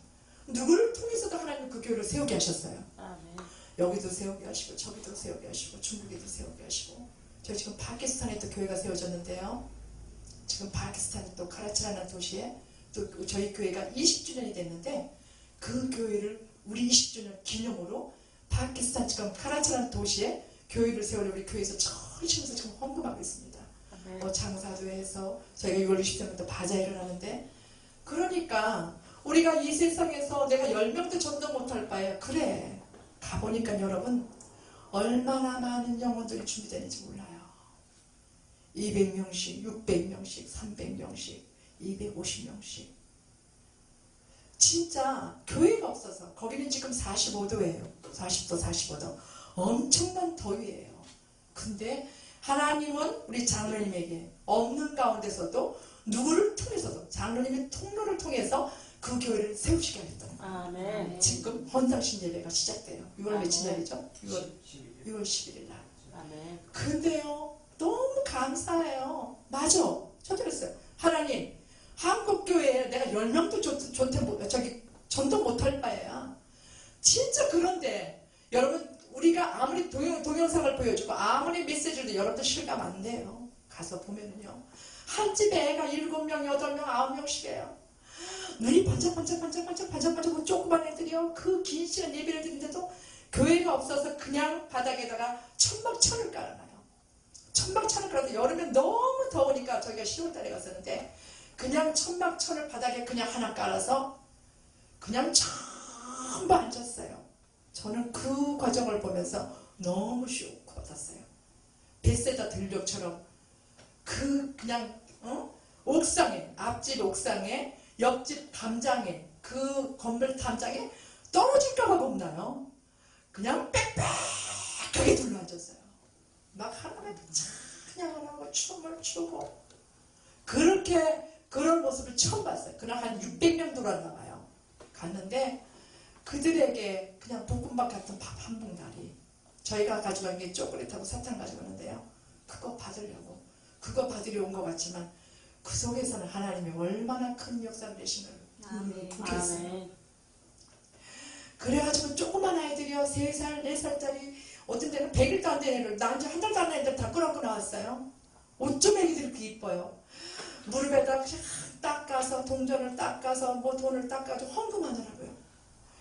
누구를 통해서도 하나님 그 교회를 세우게 하셨어요. 아멘. 여기도 세우게 하시고 저기도 세우게 하시고 중국에도 세우게 하시고, 저희 지금 파키스탄에 또 교회가 세워졌는데요. 지금 파키스탄 또 카라치라는 도시에 또 저희 교회가 20주년이 됐는데, 그 교회를 우리 20주년 기념으로 파키스탄 지금 카라치라는 도시에 교회를 세우려 우리 교회에서 천심에서 지금 헌금하고 있습니다. 장사도 해서 저희가 6월 20일부터 바자회를 하는데, 그러니까 우리가 이 세상에서 내가 10명도 전도 못할 바에, 그래 가보니까 여러분 얼마나 많은 영혼들이 준비되는지 몰라요. 200명씩 600명씩 300명씩 250명씩. 진짜 교회가 없어서 거기는 지금 45도예요. 40도, 45도. 엄청난 더위예요. 근데 하나님은 우리 장로님에게 없는 가운데서도 누구를 통해서도 장로님의 통로를 통해서 그 교회를 세우시게 하겠다. 아멘. 지금 헌상신 예배가 시작돼요. 6월 며칠 아멘. 날이죠? 6월 11일 날. 아멘. 근데요, 너무 감사해요. 맞아. 저도 그랬어요. 하나님, 한국교회에 내가 10명도 전도 못할 바에야. 진짜 그런데, 여러분, 우리가 아무리 동영상을 보여주고, 아무리 메시지를 여러분들 실감 안 돼요. 가서 보면은요. 한 집에 애가 7명, 8명, 9명씩이에요. 눈이 반짝반짝 조그만 애들이요. 그 긴 시간 예배를 드리는데도 교회가 없어서 그냥 바닥에다가 천막천을 깔아놔요. 천막천을 깔아도 여름에 너무 더우니까 저희가 10월달에 갔었는데 그냥 천막천을 바닥에 그냥 하나 깔아서 그냥 전부 앉았어요. 저는 그 과정을 보면서 너무 쇼크 받았어요. 베세다 들녘처럼 그냥 옥상에, 앞집 옥상에, 옆집 담장에, 그 건물 담장에 떨어질까봐 겁나요. 그냥 빽빽하게 둘러앉았어요. 막 하나님의 찬양을 하고 춤을 추고 그런 모습을 처음 봤어요. 그날 한 600명 들어왔나 봐요. 갔는데 그들에게 그냥 볶음밥 같은 밥 한 봉다리, 저희가 가져간 게 초콜릿하고 사탕 가져가는데요. 그거 받으려 온 것 같지만 그 속에서는 하나님이 얼마나 큰 역사를 내시는 걸 보겠어요. 아멘. 그래가지고 조그만 아이들이요, 3살, 4살짜리, 어떤 데는 100일도 안 된 애를, 나 이제 한 달도 안 된 애들 다 끌어안고 나왔어요. 어쩜 애기들이 그렇게 이뻐요. 무릎에다 그냥 닦아서, 동전을 닦아서, 뭐 돈을 닦아서 헌금하느라고요.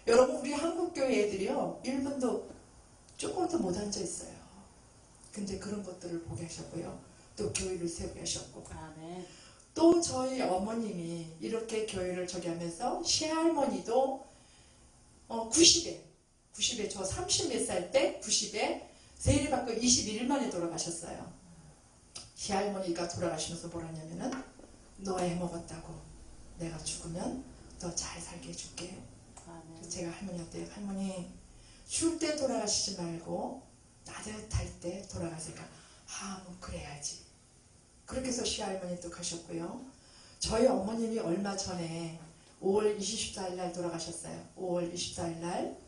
여러분, 우리 한국교회 애들이요, 1분도 조금도 못 앉아있어요. 근데 그런 것들을 보게 하셨고요. 또 교회를 세우게 하셨고. 아멘. 또 저희 어머님이 이렇게 교회를 저기 하면서 시할머니도 90에 저 30몇 살 때 90에 세일을 받고 21일 만에 돌아가셨어요. 시할머니가 돌아가시면서 뭐라 하냐면은 너 애 먹었다고 내가 죽으면 너 잘 살게 해줄게. 아멘. 제가 할머니한테 할머니 추울 때 돌아가시지 말고 따뜻할 때 돌아가세요. 뭐 그래야지. 그렇게 해서 시할머니 또 가셨고요. 저희 어머님이 얼마 전에 5월 24일 날 돌아가셨어요. 5월 24일 날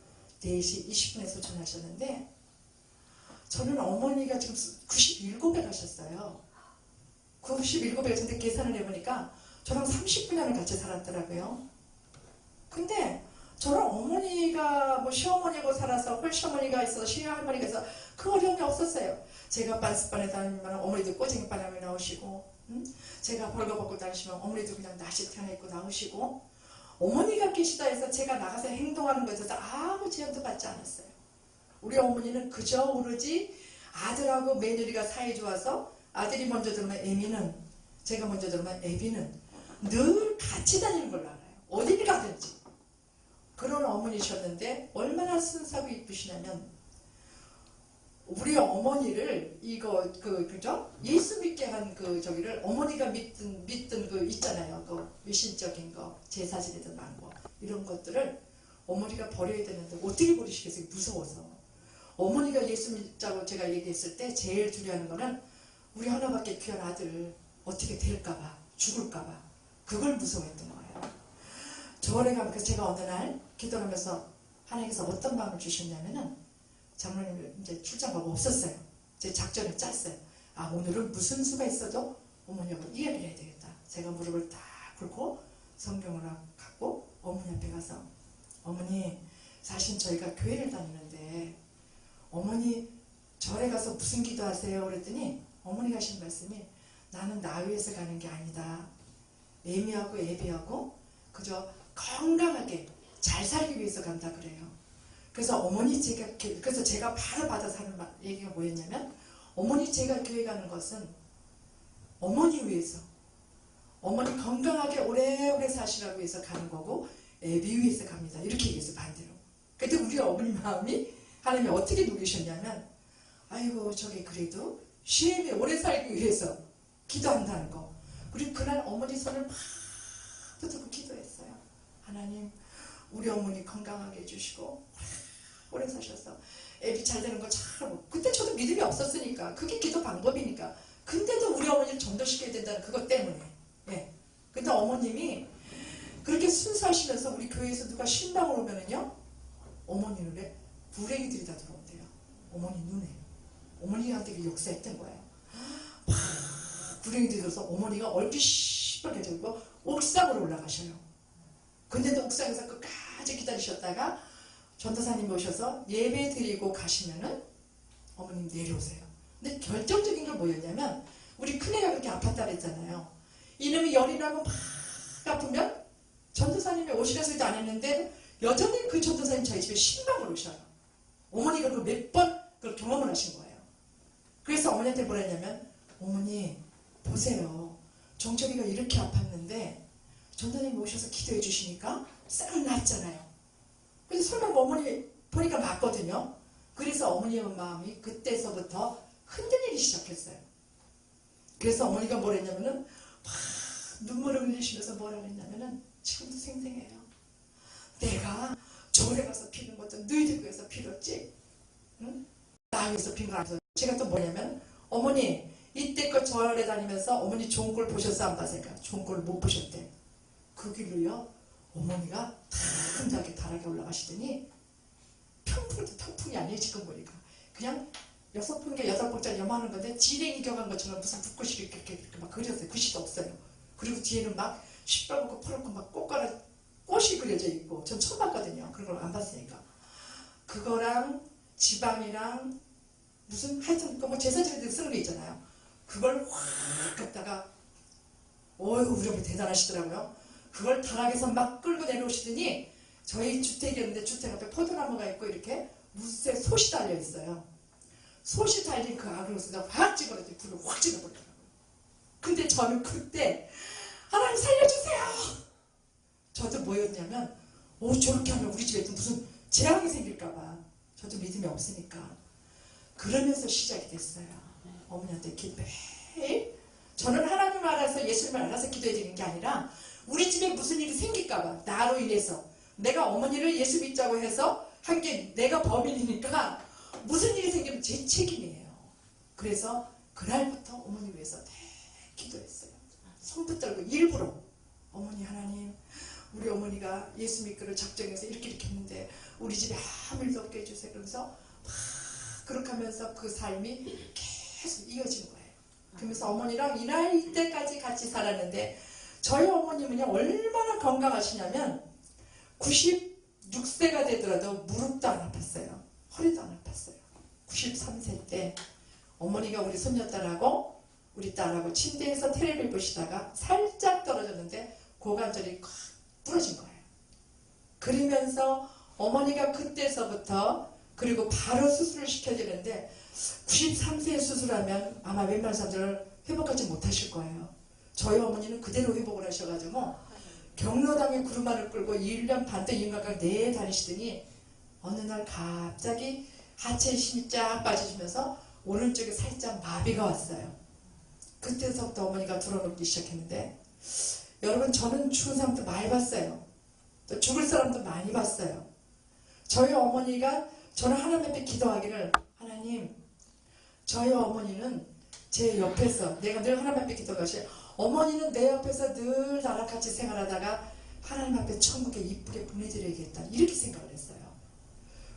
4시 20분에 소천하셨는데 저는 어머니가 지금 97에 가셨어요. 97에 가셨는데 계산을 해보니까 저랑 30분을 같이 살았더라고요. 근데 저는 어머니가 뭐 시어머니하고 살아서 홀시어머니가 있어서 시할머니가 있어서 그 어려움이 없었어요. 제가 빤스반에 다니면 어머니도 꼬쟁이바람에 나오시고 제가 벌거벗고 다니시면 어머니도 그냥 나시티 하나 입고 나오시고 어머니가 계시다 해서 제가 나가서 행동하는 것에 대해서 아무 제한도 받지 않았어요. 우리 어머니는 그저 오로지 아들하고 며느리가 사이 좋아서 아들이 먼저 들으면 애미는 제가 먼저 들으면 애비는 늘 같이 다니는 걸로 알아요. 어디를 가든지. 그런 어머니셨는데 얼마나 순수하고 이쁘시냐면 우리 어머니를 그죠? 예수 믿게 한 저기를 어머니가 믿던 그 있잖아요. 그 미신적인 거, 제사 지내던 망고 이런 것들을 어머니가 버려야 되는데 어떻게 버리시겠어요? 무서워서. 어머니가 예수 믿자고 제가 얘기했을 때 제일 두려워하는 거는 우리 하나밖에 귀한 아들 어떻게 될까봐, 죽을까봐 그걸 무서워했던 거예요. 절에 가면 그래서 제가 어느 날 기도하면서 하나님께서 어떤 마음을 주셨냐면은 장로님 이제 출장 가고 없었어요. 제 작전을 짰어요. 오늘은 무슨 수가 있어도 어머니하고 이야기를 해야 되겠다. 제가 무릎을 딱 꿇고 성경을 갖고 어머니 앞에 가서 어머니 사실 저희가 교회를 다니는데 어머니 절에 가서 무슨 기도하세요? 그랬더니 어머니가 하신 말씀이 나는 나 위해서 가는 게 아니다. 애미하고 애비하고 그저 건강하게 잘 살기 위해서 간다 그래요. 그래서 그래서 제가 바로 받아서 하는 얘기가 뭐였냐면 어머니 제가 교회 가는 것은 어머니 위해서 어머니 건강하게 오래오래 사시라고 위해서 가는 거고 애비 위해서 갑니다. 이렇게 얘기해서 반대로. 그때 우리 어머니 마음이 하나님이 어떻게 녹이셨냐면 아이고 저게 그래도 시엠이 오래 살기 위해서 기도한다는 거. 그리고 그날 어머니 손을 막 붙들고 기도했어요. 하나님, 우리 어머니 건강하게 해주시고 오래 사셔서 애비 잘 되는 거 잘. 그때 저도 믿음이 없었으니까 그게 기도 방법이니까. 근데도 우리 어머니를 전도시켜야 된다는 그것 때문에. 예. 근데 어머님이 그렇게 순수하시면서 우리 교회에서 누가 신방을 오면은요, 어머니 눈에 불행이들이 다 들어온대요. 어머니 눈에. 어머니한테 그 역사했던 거예요. 막 불행이들이 들어서 어머니가 얼굴이 시뻘개지고 옥상으로 올라가셔요. 근데도 옥상에서 끝까지 기다리셨다가 전도사님 오셔서 예배 드리고 가시면은 어머님 내려오세요. 근데 결정적인 건 뭐였냐면, 우리 큰애가 그렇게 아팠다 그랬잖아요. 이놈이 열이 나고 막 아프면 전도사님이 오시라 소리도 안 했는데 여전히 그 전도사님 저희 집에 신방을 오셔요. 어머니가 그 몇 번 그걸 경험을 하신 거예요. 그래서 어머니한테 뭐라 했냐면, 어머니 보세요. 정철이가 이렇게 아팠는데 전도사님이 오셔서 기도해 주시니까 싹 낫잖아요. 근데 설마 어머니 보니까 맞거든요. 그래서 어머니의 마음이 그때서부터 흔들리기 시작했어요. 그래서 어머니가 뭐라 했냐면은 막 눈물을 흘리시면서 뭐라 그랬냐면은, 지금도 생생해요. 내가 절에 가서 피는 것도 너희들 위해서 빌었지, 응? 나 위해서 빈 거 아니어서. 제가 또 뭐냐면, 어머니 이때껏 절에 다니면서 어머니 좋은 걸 보셨어 안 봤을까? 좋은 걸 못 보셨대. 그 길로요, 어머니가 탁하게 다락에 올라가시더니 평풍이 아니에요. 지금 보니까 그냥 6폭인가 8폭짜리 요만한 건데 지랭이 격한 것처럼 무슨 붓글씨 이렇게 막 그렸어요. 글씨도 없어요. 그리고 뒤에는 막 시뻘겋고 퍼렇고 막 꽃이 그려져 있고, 전 처음 봤거든요. 그런 걸 안 봤으니까. 그거랑 지방이랑 무슨 하여튼 뭐 제사지들 쓰는 거 있잖아요. 그걸 확 갖다가, 어이구 우리 어머니 대단하시더라고요. 그걸 다락에서 막 끌고 내려오시더니, 저희 주택이었는데 주택 앞에 포도나무가 있고 이렇게 무쇠 솥이 달려 있어요. 솥이 달린 그 악을 확 찍어버렸더니 불을 확 찍어버리더라고요. 근데 저는 그때 하나님 살려주세요. 저도 뭐였냐면, 저렇게 하면 우리 집에 무슨 재앙이 생길까봐. 저도 믿음이 없으니까. 그러면서 시작이 됐어요. 어머니한테 매일 저는 하나님 알아서 예수님을 알아서 기도해 드리는 게 아니라, 우리 집에 무슨 일이 생길까봐, 나로 인해서 내가 어머니를 예수 믿자고 해서 한 게 내가 범인이니까 무슨 일이 생기면 제 책임이에요. 그래서 그날부터 어머니 위해서 기도했어요. 손 붙들고 일부러, 어머니 하나님, 우리 어머니가 예수 믿기를 작정해서 이렇게 했는데 우리 집에 아무 일도 없게 해주세요. 그러면서 막 그렇게 하면서 그 삶이 계속 이어진 거예요. 그러면서 어머니랑 이때까지 같이 살았는데, 저희 어머님은요 얼마나 건강하시냐면 96세가 되더라도 무릎도 안 아팠어요. 허리도 안 아팠어요. 93세 때 어머니가 우리 손녀딸하고 우리 딸하고 침대에서 테레비를 보시다가 살짝 떨어졌는데 고관절이 콱 부러진 거예요. 그러면서 어머니가 그때서부터, 그리고 바로 수술을 시켜야 되는데 93세에 수술하면 아마 웬만한 사람들을 회복하지 못하실 거예요. 저희 어머니는 그대로 회복을 하셔가지고 경로당에 구르마를 끌고 1년 반 동안 인간강 내에 다니시더니 어느 날 갑자기 하체에 힘이 쫙 빠지시면서 오른쪽에 살짝 마비가 왔어요. 그때서부터 어머니가 들어눕기 시작했는데, 여러분 저는 죽은 사람도 많이 봤어요. 또 죽을 사람도 많이 봤어요. 저희 어머니가, 저는 하나님 앞에 기도하기를, 하나님 저희 어머니는 제 옆에서, 내가 늘 하나님 앞에 기도하시, 어머니는 내 옆에서 늘 나랑 같이 생활하다가 하나님 앞에 천국에 이쁘게 보내드려야겠다, 이렇게 생각을 했어요.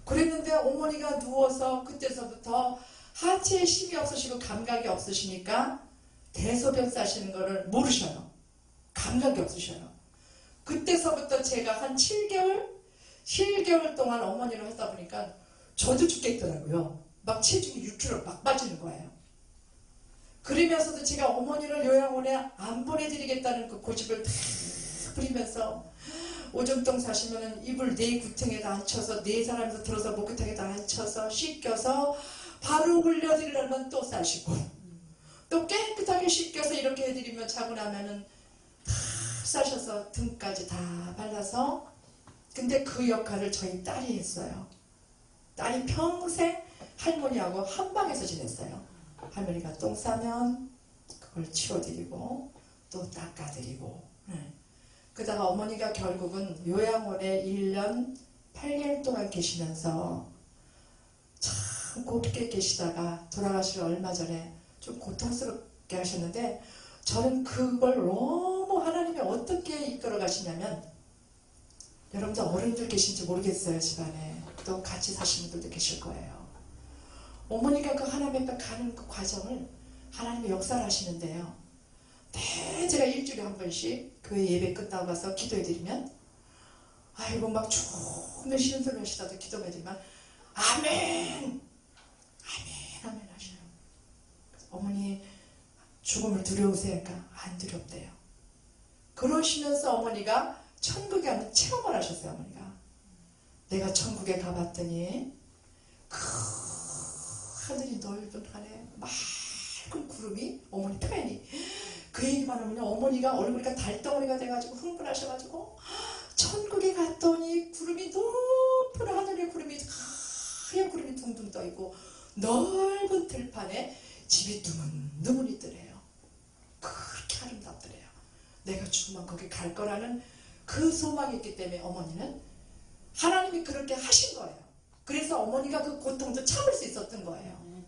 그랬는데 어머니가 누워서 그때서부터 하체에 힘이 없으시고 감각이 없으시니까 대소변 싸시는 거를 모르셔요. 감각이 없으셔요. 그때서부터 제가 한 7개월 동안 어머니를 하다 보니까 저도 죽겠더라고요. 막 체중이 6kg 막 빠지는 거예요. 그러면서도 제가 어머니를 요양원에 안 보내드리겠다는 그 고집을 다 부리면서, 오줌통 사시면은 이불 4구퉁에다 앉혀서 4사람에서 들어서 목욕탕에다 앉혀서 씻겨서 바로 흘려드리려면 또 싸시고, 또 깨끗하게 씻겨서 이렇게 해드리면 자고 나면은 다 싸셔서 등까지 다 발라서. 근데 그 역할을 저희 딸이 했어요. 딸이 평생 할머니하고 한 방에서 지냈어요. 할머니가 똥 싸면 그걸 치워드리고 또 닦아드리고. 그러다가 어머니가 결국은 요양원에 1년 8개월 동안 계시면서 참 곱게 계시다가 돌아가시기 얼마 전에 좀 고통스럽게 하셨는데, 저는 그걸 너무 하나님이 어떻게 이끌어 가시냐면, 여러분들 어른들 계신지 모르겠어요. 집안에 또 같이 사시는 분들도 계실 거예요. 어머니가 그 하나님 앞에 가는 그 과정을 하나님이 역사를 하시는데요, 제가 일주일에 한 번씩 교회 예배 끝나고 가서 기도해드리면, 아이고 막 죽는 신음소리 하시다도 기도해드리면 아멘 아멘 아멘 하셔요. 어머니 죽음을 두려우세요? 그러니까 안 두렵대요. 그러시면서 어머니가 천국에 가는 체험을 하셨어요. 어머니가 내가 천국에 가봤더니 그 하늘이 넓은 하늘에 맑은 구름이, 어머니 표현이 그 얘기만 하면 어머니가 얼굴이 달덩어리가 돼가지고 흥분하셔가지고, 천국에 갔더니 구름이 높은 하늘에 구름이 하얀 구름이 둥둥 떠있고 넓은 들판에 집이 드문드문 있더래요. 그렇게 아름답더래요. 내가 죽으면 거기 갈 거라는 그 소망이 있기 때문에 어머니는 하나님이 그렇게 하신 거예요. 그래서 어머니가 그 고통도 참을 수 있었던 거예요.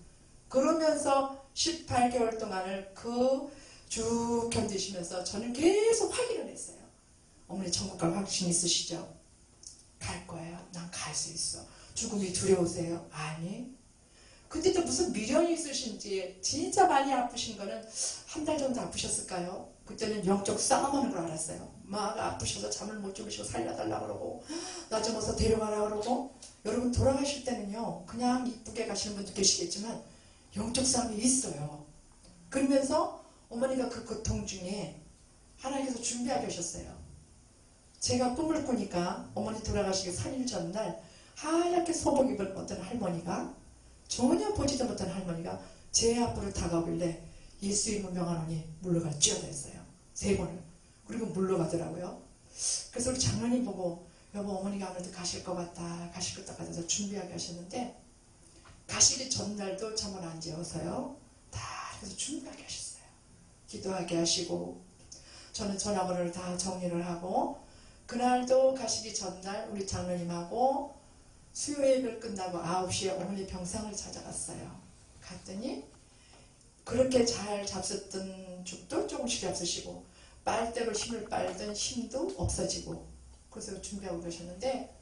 그러면서 18개월 동안을 쭉 견디시면서 저는 계속 확인을 했어요. 어머니 천국 갈 확신 있으시죠? 갈 거예요. 난 갈 수 있어. 죽음이 두려우세요? 아니. 그때도 무슨 미련이 있으신지 진짜 많이 아프신 거는 한 달 정도 아프셨을까요? 그때는 영적 싸움하는 걸 알았어요. 막 아프셔서 잠을 못 주무시고 살려달라 그러고 나 좀 어서 데려가라 그러고. 여러분 돌아가실 때는요, 그냥 이쁘게 가시는 분도 계시겠지만 영적 싸움이 있어요. 그러면서 어머니가 그 고통 중에 하나님께서 준비하게 하셨어요. 제가 꿈을 꾸니까 어머니 돌아가시기 3일 전날 하얗게 소복 입은 어떤 할머니가, 전혀 보지도 못한 할머니가 제 앞으로 다가오길래 예수 이름을 명하노니 물러가 쥐어댔어요. 3번을. 그리고 물러가더라고요. 그래서 우리 장로님 보고, 여보 어머니가 아무래도 가실 것 같다, 가실 것 같아서 준비하게 하셨는데, 가시기 전날도 잠을 안 재워서요, 다 그래서 준비하게 하셨어요. 기도하게 하시고, 저는 전화번호를 다 정리를 하고, 그날도 가시기 전날 우리 장로님하고 수요예배를 끝나고 9시에 어머니 병상을 찾아갔어요. 갔더니 그렇게 잘 잡섰던 죽도 조금씩 잡수시고, 빨대로 힘을 빨던 힘도 없어지고, 그래서 준비하고 계셨는데,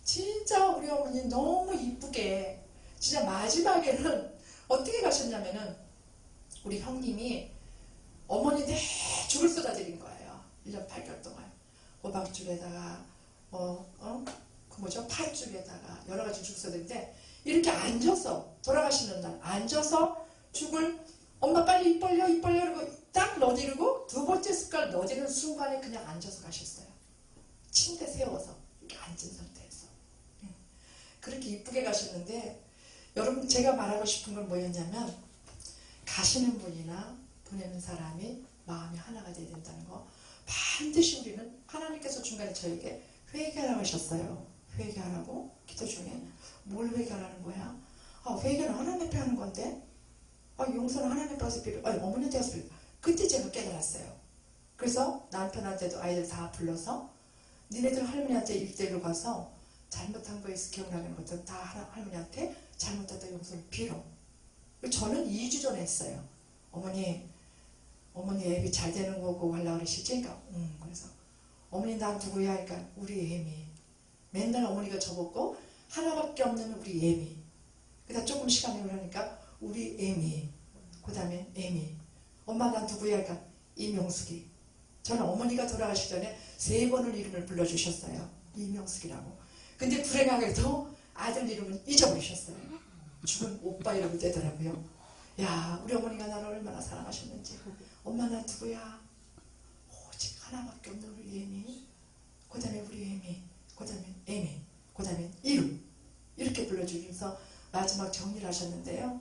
진짜 우리 어머니 너무 이쁘게, 진짜 마지막에는 어떻게 가셨냐면은, 우리 형님이 어머니 대죽을 쏟아드린 거예요. 1년 8개월 동안. 호박죽에다가 팥죽에다가 여러 가지 죽 쏟았는데, 이렇게 앉아서 돌아가시는 날 앉아서 죽을 엄마 빨리 입 벌려 이러고 딱 넣어드리고, 2번째 숟갈 넣어드리는 순간에 그냥 앉아서 가셨어요. 침대 세워서 이렇게 앉은 상태에서. 그렇게 이쁘게 가셨는데, 여러분 제가 말하고 싶은 건 뭐였냐면, 가시는 분이나 보내는 사람이 마음이 하나가 돼야 된다는 거, 반드시 우리는, 하나님께서 중간에 저에게 회개하라고 하셨어요. 회개하라고? 기도 중에. 뭘 회개하라는 거야? 회개는 하나님 앞에 하는 건데, 용서는 하나님 앞에 가서 빌어, 어머니한테 가서 빌어. 그때 제가 깨달았어요. 그래서 남편한테도 아이들 다 불러서, 니네들 할머니한테 1대1로 가서 잘못한 거에 있어 기억나는 것들 다 할머니한테 잘못했다 용서를 빌어. 저는 2주 전에 했어요. 어머니 애비 잘 되는 거고 하려고 그러시지? 그러니까 그래서 어머니 나 누구야? 그러니까 우리 애미. 맨날 어머니가 저보고 하나밖에 없는 우리 애미. 그다음 조금 시간이 흐르니까 우리 애미. 그 다음에 애미. 엄마 나 누구야? 그러니까 이명숙이. 저는 어머니가 돌아가시기 전에 3번을 이름을 불러주셨어요. 이명숙이라고. 근데 불행하게도 아들 이름은 잊어버리셨어요. 죽은 오빠 이름이 되더라고요. 야, 우리 어머니가 나를 얼마나 사랑하셨는지. 엄마 나 누구야? 오직 하나밖에 없는 우리 애미. 그 다음에 우리 애미. 그 다음에 애미. 그 다음에 이름. 이렇게 불러주면서 마지막 정리를 하셨는데요.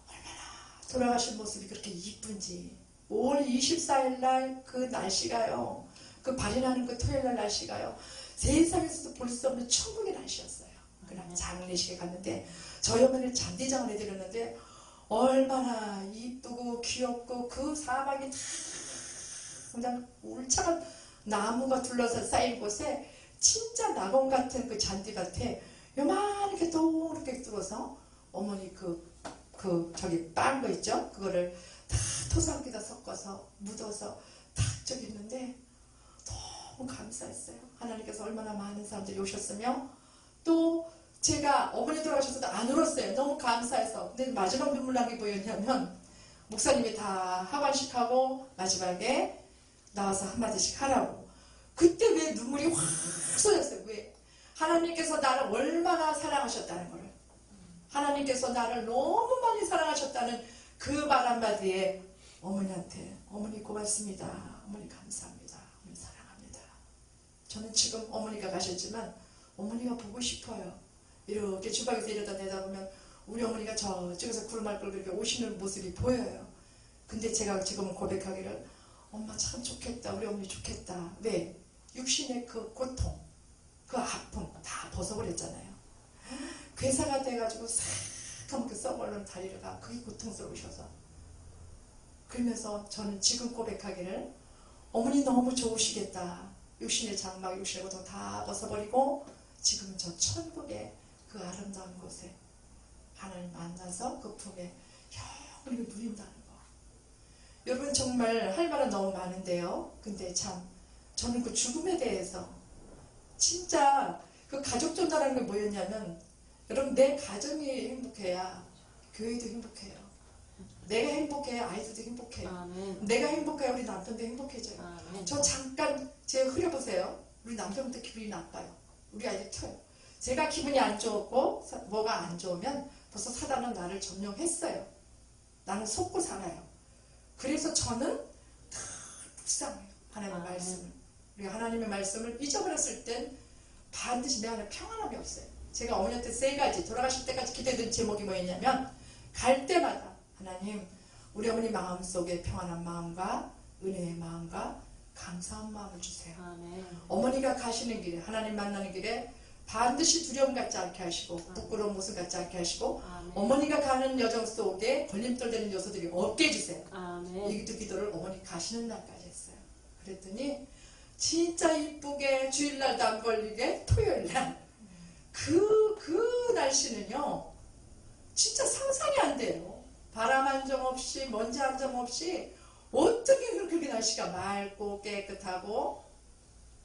얼마나 돌아가신 모습이 그렇게 이쁜지. 5월 24일 날 그 날씨가요, 그 발이 나는 그 토요일 날 날씨가요, 세상에서도 볼 수 없는 천국의 날씨였어요. 그날 장례식에 갔는데 저희 어머니를 잔디장을 해드렸는데 얼마나 이쁘고 귀엽고, 그 사막이 다 그냥 울창한 나무가 둘러서 쌓인 곳에 진짜 낙원 같은 그 잔디밭에 요만하게 동그랗게 뚫어서 어머니 저기 빤 거 있죠? 그거를 다 토사기다 섞어서 묻어서 탁 저기 있는데 너무 감사했어요. 하나님께서 얼마나 많은 사람들이 오셨으며 또 제가 어머니 돌아가셔서도 안 울었어요. 너무 감사해서. 근데 마지막 눈물 나게 뭐였냐면 목사님이 다 하관식하고 마지막에 나와서 한마디씩 하라고. 그때 왜 눈물이 확 쏟았어요. 왜? 하나님께서 나를 얼마나 사랑하셨다는 걸. 하나님께서 나를 너무 많이 사랑하셨다는 그 말 한마디에 어머니한테 어머니 고맙습니다. 어머니 감사합니다. 어머니 사랑합니다. 저는 지금 어머니가 가셨지만 어머니가 보고 싶어요. 이렇게 주방에서 이러다 내다보면 우리 어머니가 저쪽에서 구름알 끌고 이렇게 오시는 모습이 보여요. 근데 제가 지금은 고백하기를 엄마 참 좋겠다. 우리 어머니 좋겠다. 왜? 육신의 그 고통, 그 아픔 다 벗어버렸잖아요. 괴사가 돼가지고 싹하면 그 썩어오른 다리가 그게 고통스러우셔서 그러면서 저는 지금 고백하기를 어머니 너무 좋으시겠다. 육신의 장막, 육신의 고통 다 벗어버리고 지금 저 천국의 그 아름다운 곳에 하나님 만나서 그 품에 영원히 누린다는 거. 여러분 정말 할 말은 너무 많은데요. 근데 참 저는 그 죽음에 대해서 진짜 그 가족 전달하는 게 뭐였냐면 여러분 내 가정이 행복해야 교회도 행복해요. 내가 행복해야 아이들도 행복해요. 아멘. 내가 행복해야 우리 남편도 행복해져요. 아멘. 저 잠깐 제가 흐려보세요. 우리 남편부터 기분이 나빠요. 우리 아이들 켜요. 제가 기분이 안 좋고 뭐가 안 좋으면 벌써 사단은 나를 점령했어요. 나는 속고 살아요. 그래서 저는 다 묵상해요. 하나님의 아멘. 말씀을. 우리가 하나님의 말씀을 잊어버렸을 땐 반드시 내 안에 평안함이 없어요. 제가 어머니한테 세 가지 돌아가실 때까지 기도했던 제목이 뭐였냐면 갈 때마다 하나님 우리 어머니 마음속에 평안한 마음과 은혜의 마음과 감사한 마음을 주세요. 아멘. 어머니가 가시는 길에 하나님 만나는 길에 반드시 두려움 갖지 않게 하시고 부끄러운 모습 갖지 않게 하시고 아멘. 어머니가 가는 여정 속에 걸림돌 되는 요소들이 없게 해주세요. 아멘. 이 기도를 어머니 가시는 날까지 했어요. 그랬더니 진짜 이쁘게 주일날도 안 걸리게 토요일날 그 날씨는요 진짜 상상이 안 돼요. 바람 한 점 없이 먼지 한 점 없이 어떻게 그렇게 날씨가 맑고 깨끗하고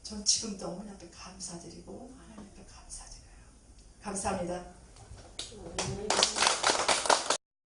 전 지금도 어머니 앞에 감사드리고 하나님 앞에 감사드려요. 감사합니다. 아멘.